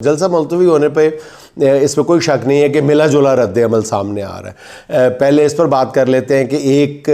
جلسہ ملتوی ہونے پہ اس میں کوئی شک نہیں ہے کہ ملا جلا رد عمل سامنے آ رہا ہے۔ پہلے اس پر بات کر لیتے ہیں کہ ایک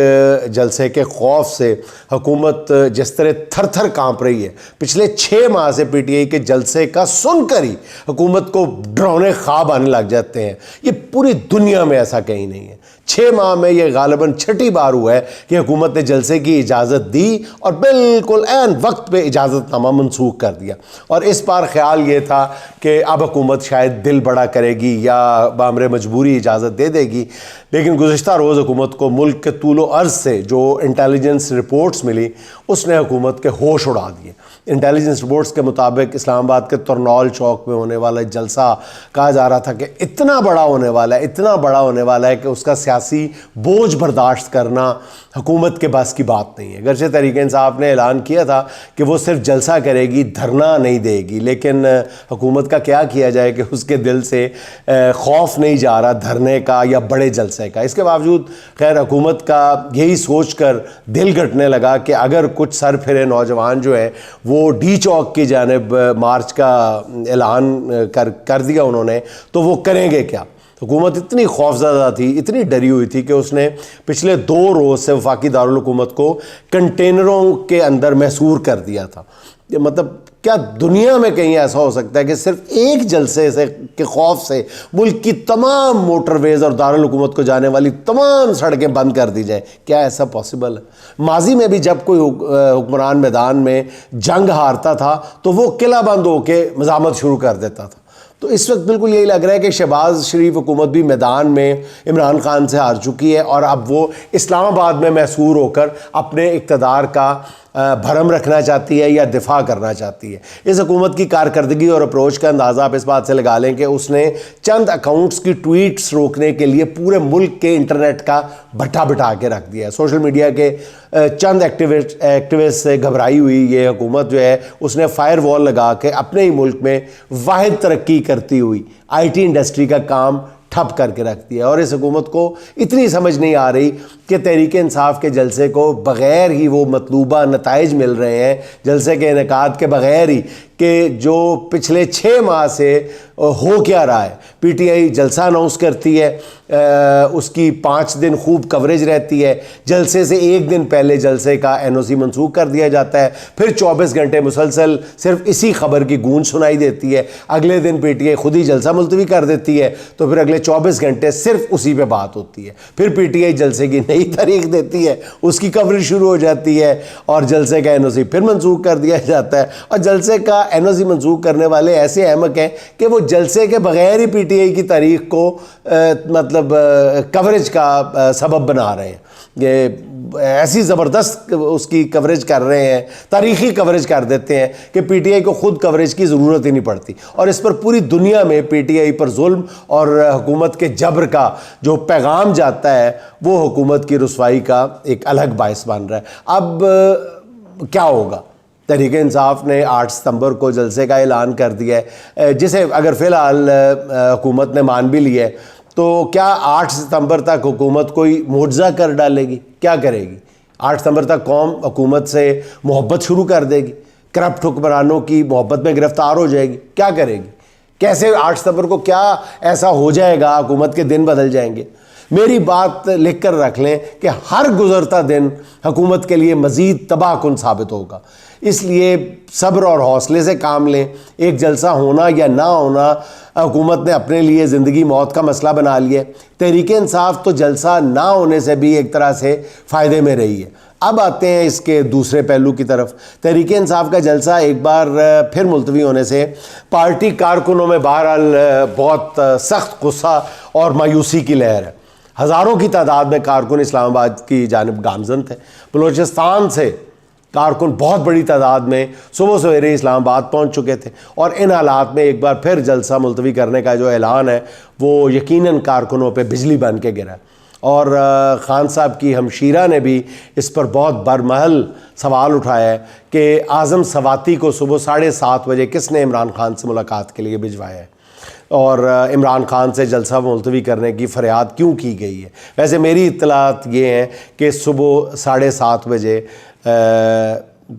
جلسے کے خوف سے حکومت جس طرح تھر تھر کانپ رہی ہے، پچھلے 6 ماہ سے پی ٹی آئی کے جلسے کا سن کر ہی حکومت کو ڈراؤنے خواب آنے لگ جاتے ہیں۔ یہ پوری دنیا میں ایسا کہیں نہیں ہے۔ 6 ماہ میں یہ غالباً 6ٹھی بار ہوا ہے کہ حکومت نے جلسے کی اجازت دی اور بالکل عین وقت پہ اجازت نامہ منسوخ کر دیا، اور اس بار خیال یہ تھا کہ اب حکومت شاید دل بڑا کرے گی یا بامر مجبوری اجازت دے گی۔ لیکن گزشتہ روز حکومت کو ملک کے طول و عرض سے جو انٹیلیجنس رپورٹس ملی اس نے حکومت کے ہوش اڑا دیے۔ انٹیلیجنس رپورٹس کے مطابق اسلام آباد کے ترنول چوک میں ہونے والا جلسہ کہا جا رہا تھا کہ اتنا بڑا ہونے والا ہے کہ اس کا سیاسی بوجھ برداشت کرنا حکومت کے بس کی بات نہیں ہے۔ اگرچہ تحریک انصاف نے اعلان کیا تھا کہ وہ صرف جلسہ کرے گی، دھرنا نہیں دے گی، لیکن حکومت کا کیا کیا جائے کہ اس کے دل سے خوف نہیں جا رہا دھرنے کا یا بڑے جلسے کا۔ اس کے باوجود خیر حکومت کا یہی سوچ کر دل گھٹنے لگا کہ اگر کچھ سر پھرے نوجوان جو ہیں وہ ڈی چوک کی جانب مارچ کا اعلان کر دیا انہوں نے، تو وہ کریں گے کیا؟ حکومت اتنی خوفزدہ تھی، اتنی ڈری ہوئی تھی کہ اس نے پچھلے 2 روز سے وفاقی دارالحکومت کو کنٹینروں کے اندر محصور کر دیا تھا۔ مطلب کیا دنیا میں کہیں ایسا ہو سکتا ہے کہ صرف ایک جلسے سے کے خوف سے ملک کی تمام موٹر ویز اور دارالحکومت کو جانے والی تمام سڑکیں بند کر دی جائیں؟ کیا ایسا پاسبل ہے؟ ماضی میں بھی جب کوئی حکمران میدان میں جنگ ہارتا تھا تو وہ قلعہ بند ہو کے مزاحمت شروع کر دیتا تھا۔ تو اس وقت بالکل یہی لگ رہا ہے کہ شہباز شریف حکومت بھی میدان میں عمران خان سے ہار چکی ہے، اور اب وہ اسلام آباد میں محصور ہو کر اپنے اقتدار کا بھرم رکھنا چاہتی ہے یا دفاع کرنا چاہتی ہے۔ اس حکومت کی کارکردگی اور اپروچ کا اندازہ آپ اس بات سے لگا لیں کہ اس نے چند اکاؤنٹس کی ٹویٹس روکنے کے لیے پورے ملک کے انٹرنیٹ کا بٹھا بٹھا کے رکھ دیا ہے۔ سوشل میڈیا کے چند ایکٹیوسٹ سے گھبرائی ہوئی یہ حکومت جو ہے اس نے فائر وال لگا کے اپنے ہی ملک میں واحد ترقی کرتی ہوئی آئی ٹی انڈسٹری کا کام ٹھپ کر کے رکھ دیا، اور اس حکومت کو اتنی سمجھ نہیں آ رہی کہ تحریک انصاف کے جلسے کو بغیر ہی وہ مطلوبہ نتائج مل رہے ہیں، جلسے کے انعقاد کے بغیر ہی، کہ جو پچھلے 6 ماہ سے ہو کیا رہا ہے۔ پی ٹی آئی جلسہ اناؤنس کرتی ہے، اس کی 5 دن خوب کوریج رہتی ہے، جلسے سے 1 دن پہلے جلسے کا این او سی منسوخ کر دیا جاتا ہے، پھر 24 گھنٹے مسلسل صرف اسی خبر کی گونج سنائی دیتی ہے، اگلے دن پی ٹی آئی خود ہی جلسہ ملتوی کر دیتی ہے، تو پھر اگلے 24 گھنٹے صرف اسی پہ بات ہوتی ہے، پھر پی ٹی آئی جلسے کی نئی تاریخ دیتی ہے، اس کی کوریج شروع ہو جاتی ہے، اور جلسے کا این او سی پھر منسوخ کر دیا جاتا ہے۔ اور جلسے کا این او سی منسوخ کرنے والے ایسے احمق ہیں کہ وہ جلسے کے بغیر ہی پی ٹی آئی کی تاریخ کو مطلب کوریج کا سبب بنا رہے ہیں۔ یہ ایسی زبردست اس کی کوریج کر رہے ہیں، تاریخی کوریج کر دیتے ہیں کہ پی ٹی آئی کو خود کوریج کی ضرورت ہی نہیں پڑتی، اور اس پر پوری دنیا میں پی ٹی آئی پر ظلم اور حکومت کے جبر کا جو پیغام جاتا ہے وہ حکومت کی رسوائی کا ایک الگ باعث بن رہا ہے۔ اب کیا ہوگا؟ تحریک انصاف نے 8 ستمبر کو جلسے کا اعلان کر دیا ہے، جسے اگر فی الحال حکومت نے مان بھی لیا ہے، تو کیا 8 ستمبر تک حکومت کوئی معجزہ کر ڈالے گی؟ کیا کرے گی؟ 8 ستمبر تک قوم حکومت سے محبت شروع کر دے گی، کرپٹ حکمرانوں کی محبت میں گرفتار ہو جائے گی؟ کیا کرے گی؟ کیسے 8 ستمبر کو کیا ایسا ہو جائے گا حکومت کے دن بدل جائیں گے؟ میری بات لکھ کر رکھ لیں کہ ہر گزرتا دن حکومت کے لیے مزید تباہ کن ثابت ہوگا، اس لیے صبر اور حوصلے سے کام لیں۔ ایک جلسہ ہونا یا نہ ہونا حکومت نے اپنے لیے زندگی موت کا مسئلہ بنا لیا ہے۔ تحریک انصاف تو جلسہ نہ ہونے سے بھی ایک طرح سے فائدے میں رہی ہے۔ اب آتے ہیں اس کے دوسرے پہلو کی طرف۔ تحریک انصاف کا جلسہ ایک بار پھر ملتوی ہونے سے پارٹی کارکنوں میں بہرحال بہت سخت غصہ اور مایوسی کی لہر ہے۔ ہزاروں کی تعداد میں کارکن اسلام آباد کی جانب گامزن تھے۔ بلوچستان سے کارکن بہت بڑی تعداد میں صبح سویرے اسلام آباد پہنچ چکے تھے، اور ان حالات میں ایک بار پھر جلسہ ملتوی کرنے کا جو اعلان ہے وہ یقیناً کارکنوں پہ بجلی بن کے گرا، اور خان صاحب کی ہمشیرہ نے بھی اس پر بہت برمحل سوال اٹھایا ہے کہ اعظم سواتی کو صبح 7:30 بجے کس نے عمران خان سے ملاقات کے لیے بھجوایا ہے، اور عمران خان سے جلسہ ملتوی کرنے کی فریاد کیوں کی گئی ہے؟ ویسے میری اطلاعات یہ ہیں کہ صبح 7:30 بجے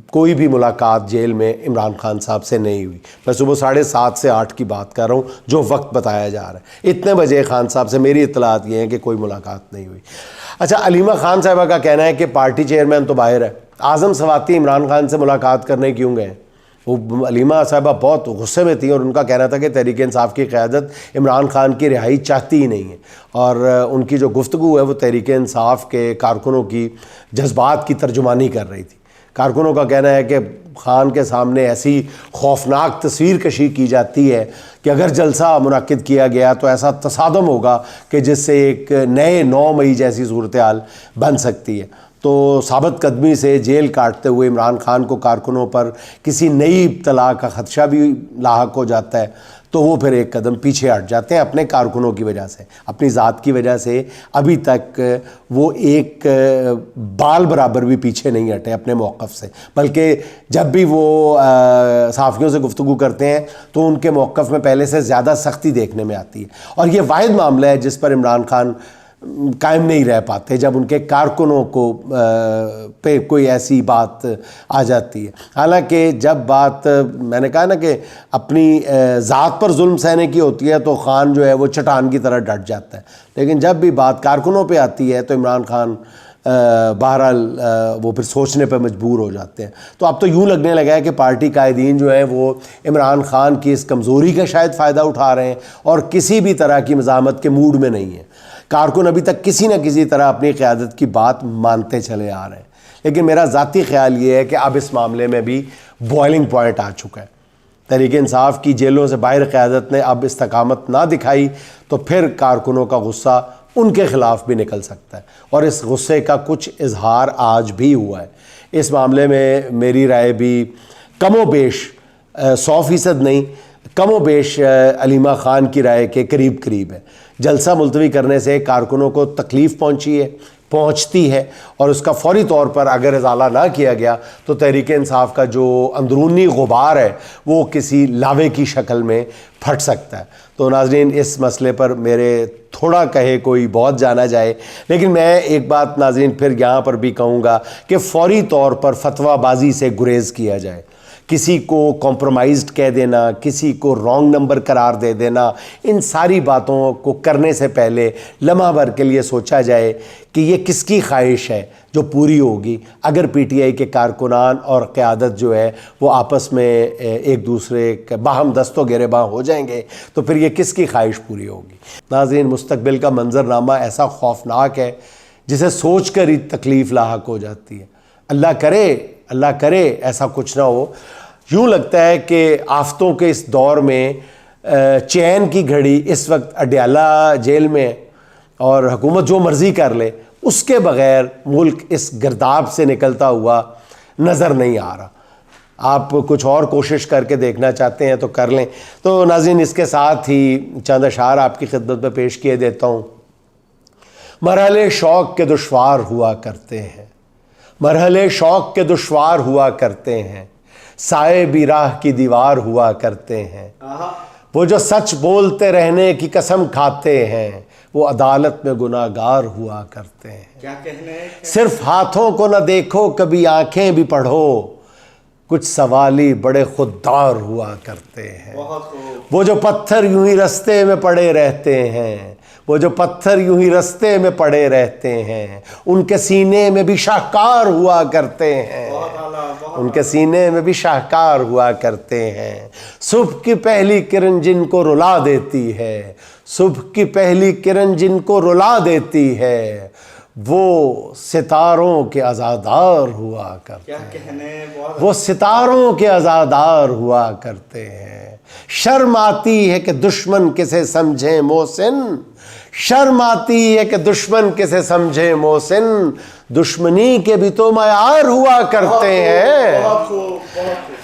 کوئی بھی ملاقات جیل میں عمران خان صاحب سے نہیں ہوئی. میں صبح 7:30 سے 8 کی بات کر رہا ہوں جو وقت بتایا جا رہا ہے. اتنے بجے خان صاحب سے میری اطلاعات یہ ہیں کہ کوئی ملاقات نہیں ہوئی. اچھا, علیمہ خان صاحبہ کا کہنا ہے کہ پارٹی چیئرمین تو باہر ہے, اعظم سواتی عمران خان سے ملاقات کرنے کیوں گئے؟ وہ علیمہ صاحبہ بہت غصے میں تھیں اور ان کا کہنا تھا کہ تحریک انصاف کی قیادت عمران خان کی رہائی چاہتی ہی نہیں ہے, اور ان کی جو گفتگو ہے وہ تحریک انصاف کے کارکنوں کی جذبات کی ترجمانی کر رہی تھی. کارکنوں کا کہنا ہے کہ خان کے سامنے ایسی خوفناک تصویر کشی کی جاتی ہے کہ اگر جلسہ منعقد کیا گیا تو ایسا تصادم ہوگا کہ جس سے ایک نئے 9 مئی جیسی صورتحال بن سکتی ہے. تو ثابت قدمی سے جیل کاٹتے ہوئے عمران خان کو کارکنوں پر کسی نئی ابتلا کا خدشہ بھی لاحق ہو جاتا ہے تو وہ پھر ایک قدم پیچھے ہٹ جاتے ہیں اپنے کارکنوں کی وجہ سے, اپنی ذات کی وجہ سے. ابھی تک وہ ایک بال برابر بھی پیچھے نہیں ہٹے اپنے موقف سے, بلکہ جب بھی وہ صحافیوں سے گفتگو کرتے ہیں تو ان کے موقف میں پہلے سے زیادہ سختی دیکھنے میں آتی ہے. اور یہ واحد معاملہ ہے جس پر عمران خان قائم نہیں رہ پاتے جب ان کے کارکنوں کو پہ کوئی ایسی بات آ جاتی ہے. حالانکہ جب بات میں نے کہا نا کہ اپنی ذات پر ظلم سہنے کی ہوتی ہے تو خان جو ہے وہ چٹان کی طرح ڈٹ جاتا ہے, لیکن جب بھی بات کارکنوں پہ آتی ہے تو عمران خان بہرحال وہ پھر سوچنے پہ مجبور ہو جاتے ہیں. تو اب تو یوں لگنے لگا ہے کہ پارٹی قائدین جو ہیں وہ عمران خان کی اس کمزوری کا شاید فائدہ اٹھا رہے ہیں اور کسی بھی طرح کی مزاحمت کے موڈ میں نہیں ہیں. کارکن ابھی تک کسی نہ کسی طرح اپنی قیادت کی بات مانتے چلے آ رہے ہیں, لیکن میرا ذاتی خیال یہ ہے کہ اب اس معاملے میں بھی بوائلنگ پوائنٹ آ چکا ہے. تحریک انصاف کی جیلوں سے باہر قیادت نے اب استقامت نہ دکھائی تو پھر کارکنوں کا غصہ ان کے خلاف بھی نکل سکتا ہے, اور اس غصے کا کچھ اظہار آج بھی ہوا ہے. اس معاملے میں میری رائے بھی کم و بیش 100% نہیں, کم و بیش علیمہ خان کی رائے کے قریب قریب ہے. جلسہ ملتوی کرنے سے کارکنوں کو تکلیف پہنچتی ہے اور اس کا فوری طور پر اگر ازالہ نہ کیا گیا تو تحریک انصاف کا جو اندرونی غبار ہے وہ کسی لاوے کی شکل میں پھٹ سکتا ہے. تو ناظرین, اس مسئلے پر میرے تھوڑا کہے کوئی بہت جانا جائے, لیکن میں ایک بات ناظرین پھر یہاں پر بھی کہوں گا کہ فوری طور پر فتویٰ بازی سے گریز کیا جائے. کسی کو کمپرومائزڈ کہہ دینا, کسی کو رانگ نمبر قرار دے دینا, ان ساری باتوں کو کرنے سے پہلے لمحہ بھر کے لیے سوچا جائے کہ یہ کس کی خواہش ہے جو پوری ہوگی. اگر پی ٹی آئی کے کارکنان اور قیادت جو ہے وہ آپس میں ایک دوسرے کے باہم دست و گریباں ہو جائیں گے تو پھر یہ کس کی خواہش پوری ہوگی. ناظرین, مستقبل کا منظرنامہ ایسا خوفناک ہے جسے سوچ کر ہی تکلیف لاحق ہو جاتی ہے. اللہ کرے ایسا کچھ نہ ہو. یوں لگتا ہے کہ آفتوں کے اس دور میں چین کی گھڑی اس وقت اڈیالہ جیل میں اور حکومت جو مرضی کر لے, اس کے بغیر ملک اس گرداب سے نکلتا ہوا نظر نہیں آ رہا. آپ کچھ اور کوشش کر کے دیکھنا چاہتے ہیں تو کر لیں. تو ناظرین, اس کے ساتھ ہی چند اشعار آپ کی خدمت میں پیش کیے دیتا ہوں. مرحلے شوق کے دشوار ہوا کرتے ہیں, مرحلے شوق کے دشوار ہوا کرتے ہیں, سائے بھی راہ کی دیوار ہوا کرتے ہیں. وہ جو سچ بولتے رہنے کی قسم کھاتے ہیں وہ عدالت میں گناہ گار ہوا کرتے ہیں. کیا کہنے ہیں؟ صرف ہاتھوں کو نہ دیکھو کبھی آنکھیں بھی پڑھو, کچھ سوالی بڑے خوددار ہوا کرتے ہیں. وہ جو پتھر یوں ہی رستے میں پڑے رہتے ہیں, وہ جو پتھر یوں ہی رستے میں پڑے رہتے ہیں, ان کے سینے میں بھی شاہکار ہوا کرتے ہیں, ان کے سینے میں بھی شاہکار ہوا کرتے ہیں. صبح کی پہلی کرن جن کو رلا دیتی ہے, صبح کی پہلی کرن جن کو رلا دیتی ہے, وہ ستاروں کے عزادار ہوا کرتے ہیں. وہ ستاروں کے عزادار ہوا کرتے ہیں. شرم آتی ہے کہ دشمن کسے سمجھے محسن, شرم آتی ہے کہ دشمن کسے سمجھے محسن, دشمنی کے بھی تو معیار ہوا کرتے ہیں.